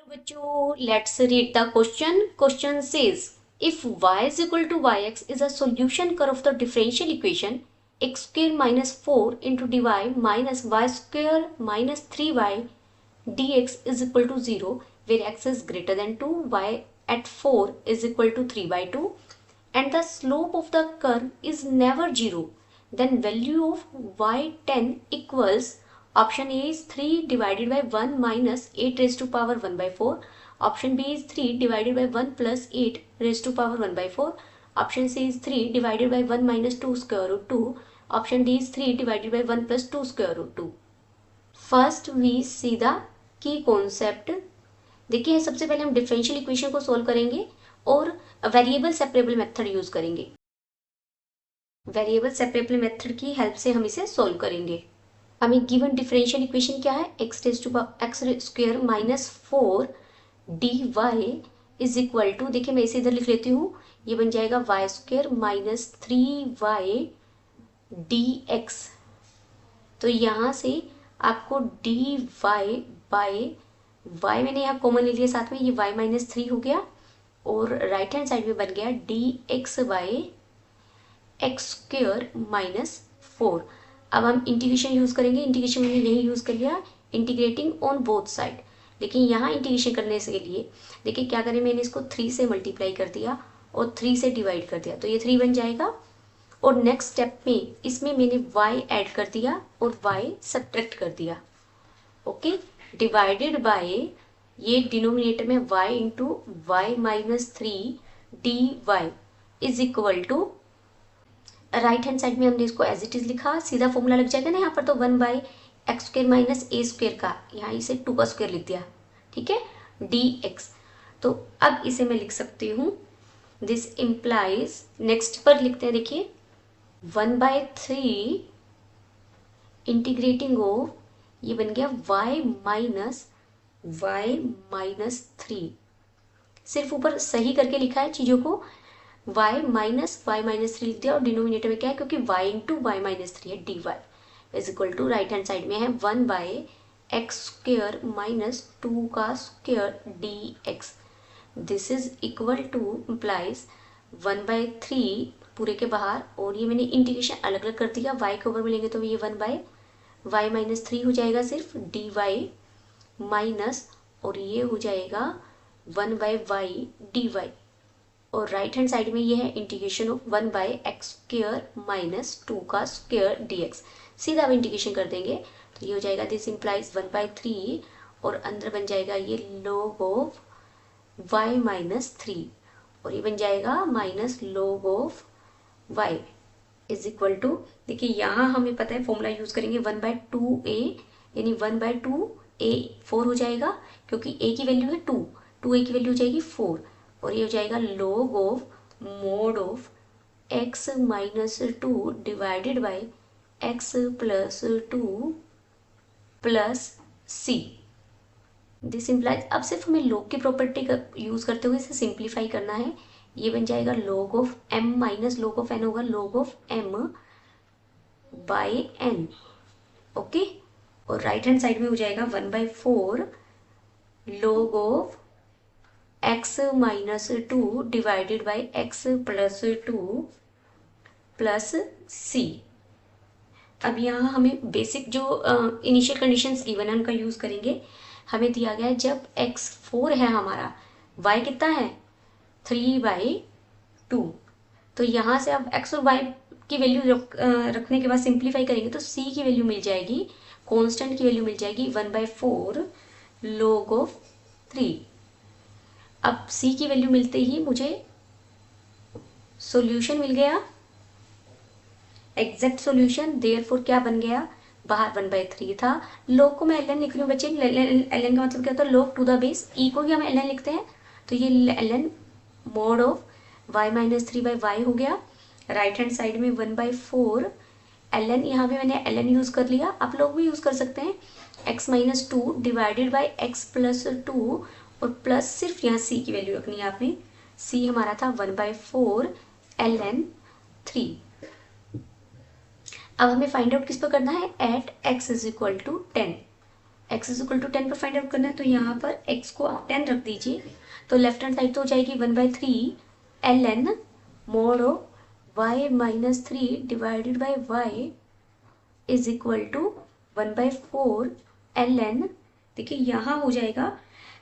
बच्चों, let's read the question. Question says if y is equal to yx is a solution curve of the differential equation x square minus 4 into dy minus y square minus 3y dx is equal to 0 where x is greater than 2, y at 4 is equal to 3 by 2 and the slope of the curve is never 0, then value of y10 equals option A is 3 divided by 1 minus 8 raised to power 1 by 4. Option B is 3 divided by 1 plus 8 raised to power 1 by 4. Option C is 3 divided by 1 minus 2 square root 2. Option D is 3 divided by 1 plus 2 square root 2. First we see the key concept. देखिए, सबसे पहले हम differential equation को solve करेंगे और variable separable method use करेंगे. Variable separable method की help से हम इसे सोल्व करेंगे. हमें गिवन डिफरेंशियल इक्वेशन क्या है, x square minus 4 d y is equal to, देखिए मैं इसे इधर लिख लेती हूँ, ये बन जाएगा y square minus 3y d x. तो यहाँ से आपको डी वाई बाई वाई मैंने यहाँ कॉमन ले लिया साथ में, ये y माइनस 3 हो गया और राइट हैंड साइड में बन गया D x by x square minus 4. अब हम इंटीग्रेशन यूज करेंगे. इंटीग्रेशन मैंने यही यूज कर लिया, इंटीग्रेटिंग ऑन बोथ साइड. लेकिन यहाँ इंटीग्रेशन करने के लिए देखिए क्या करें, मैंने इसको 3 से मल्टीप्लाई कर दिया और 3 से डिवाइड कर दिया, तो ये 3 बन जाएगा. और नेक्स्ट स्टेप में इसमें मैंने y ऐड कर दिया और y सब्ट्रैक्ट कर दिया. ओके, डिवाइडेड बाय ये डिनोमिनेटर में y into y minus 3 d y is equal to, right hand side में हमने इसको एज इट इज लिखा, सीधा फॉर्मूला लग जाएगा ना यहाँ पर. तो 1 by x square minus A square का यहाँ इसे 2 का स्क्वायर लिख दिया, ठीक है, डी एक्स. तो अब इसे मैं लिख सकती हूँ, दिस इम्प्लाइज, नेक्स्ट पर लिखते हैं, देखिए 1 बाई 3 इंटीग्रेटिंग ऑफ, ये बन गया y माइनस 3. सिर्फ ऊपर सही करके लिखा है चीज़ों को, y माइनस 3 लिख दिया और डिनोमिनेटर में क्या है, क्योंकि y इंटू वाई माइनस 3 है, d y is equal to, right hand side में है 1 बाई एक्स स्क्र माइनस 2 का square d x. This is equal to implies 1 by 3 पूरे के बाहर, और ये मैंने इंटीग्रेशन अलग अलग कर दिया, y के ऊपर मिलेंगे तो ये 1 बाई वाई माइनस 3 हो जाएगा सिर्फ डी वाई माइनस, और ये हो जाएगा 1 बाई वाई डी वाई. और राइट हैंड साइड में ये है integration of 1 by x square minus 2 का स्क्र डी एक्स. सीधा अब इंटीग्रेशन कर देंगे तो ये हो जाएगा, दिस इम्प्लाइज 1 बाई 3 और अंदर बन जाएगा ये log ऑफ y माइनस 3 और ये बन जाएगा minus log of y is equal to, देखिए यहाँ हमें पता है फॉर्मूला यूज करेंगे 1 बाई 2a, यानी 1 बाई 2a 4 हो जाएगा, क्योंकि a की वैल्यू है 2, 2a की वैल्यू हो जाएगी 4, और ये हो जाएगा log of mode of x minus 2 divided by x plus 2 plus c. This implies, अब सिर्फ हमें log की प्रॉपर्टी का यूज करते हुए इसे सिंप्लीफाई करना है. ये बन जाएगा log of m minus log of n होगा log of m by n. Okay, और राइट हैंड साइड में हो जाएगा 1 by 4 log of x minus 2 divided by x plus 2 plus c. अब यहाँ हमें बेसिक जो इनिशियल कंडीशंस गिवन है उनका यूज करेंगे. हमें दिया गया है जब x 4 है हमारा, y कितना है 3 बाई 2, तो यहाँ से अब x और y की वैल्यू रखने के बाद सिंप्लीफाई करेंगे तो c की वैल्यू मिल जाएगी, कांस्टेंट की वैल्यू मिल जाएगी 1 बाई 4 log ऑफ 3. अब c की वैल्यू मिलते ही मुझे सॉल्यूशन मिल गया, एग्जैक्ट सॉल्यूशन. देयरफॉर क्या बन गया, बाहर 1 बाई 3 था, log को मैं ln लिख रही हूँ बच्चे, ln का मतलब क्या होता है, log to the base e को ही हम ln लिखते हैं, तो ये ln mod of y minus 3 by y हो गया. राइट हैंड साइड में 1 बाई 4 ln, यहाँ पे मैंने ln यूज कर लिया, आप लोग भी यूज कर सकते हैं, x minus 2 divided by x plus 2 और प्लस सिर्फ यहाँ c की वैल्यू रखनी है आपने. c हमारा था 1 बाई 4 ln 3. अब हमें फाइंड आउट किस पर करना है, at x is equal to 10. x is equal to 10 पर फाइंड आउट करना है, तो यहाँ पर x को आप 10 रख दीजिए, तो लेफ्ट हैंड साइड तो हो जाएगी 1/3 ln mod of y minus 3 divided by y is equal to 1/4 ln, देखिए यहाँ हो जाएगा,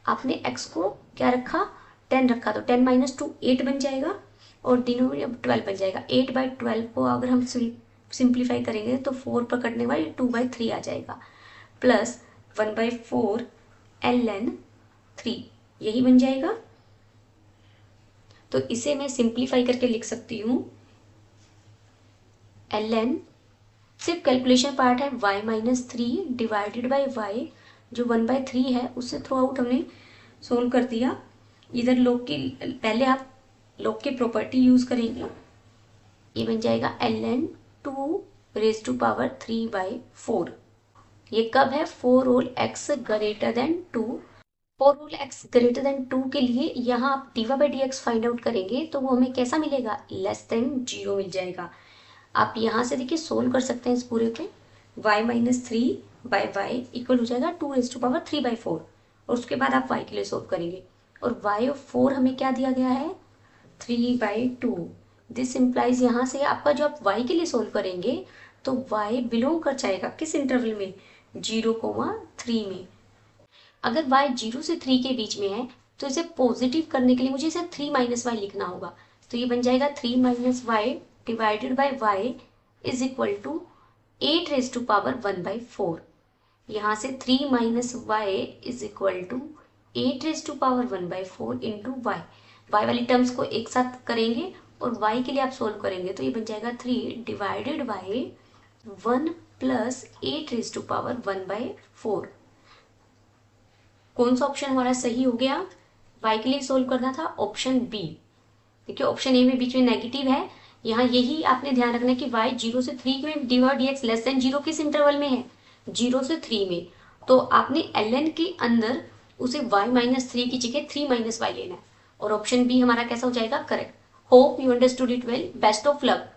आपने x को क्या रखा 10 रखा, तो 10 माइनस 2 8 बन जाएगा और डिनोमिनेटर 12 बन जाएगा। 8/12 को अगर हम सिंप्लीफाई करेंगे तो 4 पर कटने वाली 2/3 आ जाएगा, प्लस 1/4 ln 3 यही बन जाएगा। तो इसे मैं सिंप्लीफाई करके लिख सकती हूँ ln, सिर्फ कैलकुलेशन पार्ट है, y minus 3 divided by y जो 1/3 है उससे थ्रू आउट हमने सोल्व कर दिया। इधर लोग की पहले आप लोग की प्रॉपर्टी यूज करेंगे, ये बन जाएगा ln 2 रेज टू पावर 3/4। ये कब है, 4 whole x greater than 2। 4 whole x greater than 2 के लिए यहाँ आप dy/dx फाइंड आउट करेंगे तो वो हमें कैसा मिलेगा, लेस देन 0 मिल जाएगा। आप यहाँ से देखिए सोल्व कर सकते हैं इस पूरे पे, y माइनस 3/y इक्वल हो जाएगा 2 रेज टू पावर 3/4 और उसके बाद आप y के लिए सोल्व करेंगे और y और 4 हमें क्या दिया गया है 3/2। दिस इम्प्लाइज यहाँ से आपका जो आप y के लिए सोल्व करेंगे तो y बिलोंग कर जाएगा किस इंटरवल में, 0,3 में। अगर y 0 से 3 के बीच में है तो इसे पॉजिटिव करने के लिए मुझे इसे 3 माइनस वाई लिखना होगा, तो ये बन जाएगा 3 minus y divided by y is equal to 8 raise to power 1/4। यहाँ से 3 minus y is equal to 8 raise to power 1/4 into y, y वाली टर्म्स को एक साथ करेंगे और y के लिए आप सोल्व करेंगे तो ये बन जाएगा 3 divided by 1 plus 8 raise to power 1/4। कौन सा ऑप्शन हमारा सही हो गया, y के लिए सोल्व करना था ऑप्शन बी। देखिए ऑप्शन ए में बीच में नेगेटिव है, यहाँ यही आपने ध्यान रखना है कि y 0 से 3 में dy/dx लेस देन 0 किस इंटरवल में है, 0 से 3 में, तो आपने ln के अंदर उसे y माइनस 3 की जगह 3 माइनस वाई लेना है और ऑप्शन बी हमारा कैसा हो जाएगा, correct. Hope you understood it well, best of luck.